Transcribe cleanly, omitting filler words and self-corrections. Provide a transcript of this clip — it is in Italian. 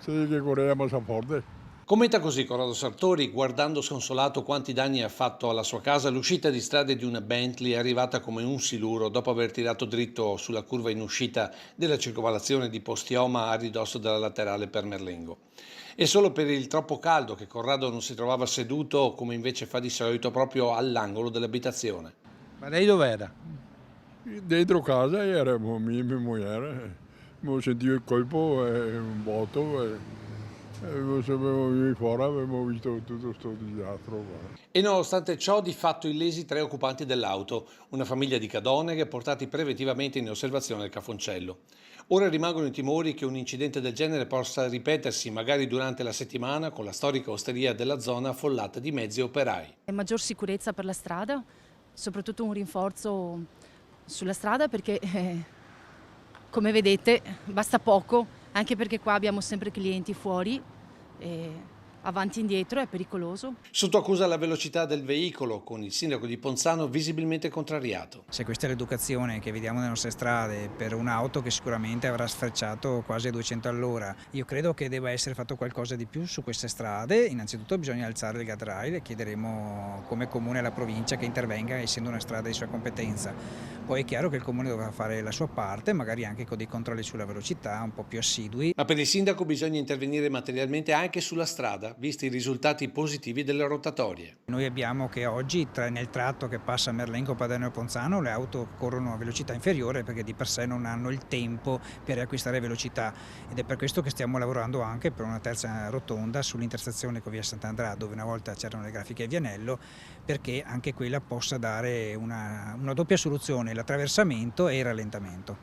Sì, che corriamo a forte. Commenta così Corrado Sartori, guardando sconsolato quanti danni ha fatto alla sua casa, l'uscita di strade di una Bentley è arrivata come un siluro dopo aver tirato dritto sulla curva in uscita della circolazione di Postioma a ridosso della laterale per Merlengo. E solo per il troppo caldo che Corrado non si trovava seduto, come invece fa di solito, proprio all'angolo dell'abitazione. Ma lei dov'era? Dentro casa eravamo io e mia moglie. Abbiamo sentito il colpo e un botto e siamo venuti fuori, abbiamo visto tutto questo disastro qua. E nonostante ciò, di fatto illesi tre occupanti dell'auto, una famiglia di Cadoneghe portati preventivamente in osservazione al Cafoncello. Ora rimangono i timori che un incidente del genere possa ripetersi magari durante la settimana con la storica osteria della zona affollata di mezzi e operai. Maggior sicurezza per la strada, soprattutto un rinforzo sulla strada perché come vedete basta poco, anche perché qua abbiamo sempre clienti fuori e avanti e indietro è pericoloso. Sotto accusa la velocità del veicolo, con il sindaco di Ponzano visibilmente contrariato. Se questa è l'educazione che vediamo nelle nostre strade per un'auto che sicuramente avrà sfrecciato quasi a 200 all'ora, io credo che debba essere fatto qualcosa di più su queste strade. Innanzitutto bisogna alzare il guardrail e chiederemo come comune alla provincia che intervenga essendo una strada di sua competenza. Poi è chiaro che il comune dovrà fare la sua parte, magari anche con dei controlli sulla velocità un po' più assidui. Ma per il sindaco bisogna intervenire materialmente anche sulla strada, visti i risultati positivi delle rotatorie. Noi abbiamo che oggi nel tratto che passa Merlengo, Padano e Ponzano le auto corrono a velocità inferiore perché di per sé non hanno il tempo per riacquistare velocità ed è per questo che stiamo lavorando anche per una terza rotonda sull'intersezione con via Sant'Andrea dove una volta c'erano le grafiche a Vianello, perché anche quella possa dare una doppia soluzione, l'attraversamento e il rallentamento.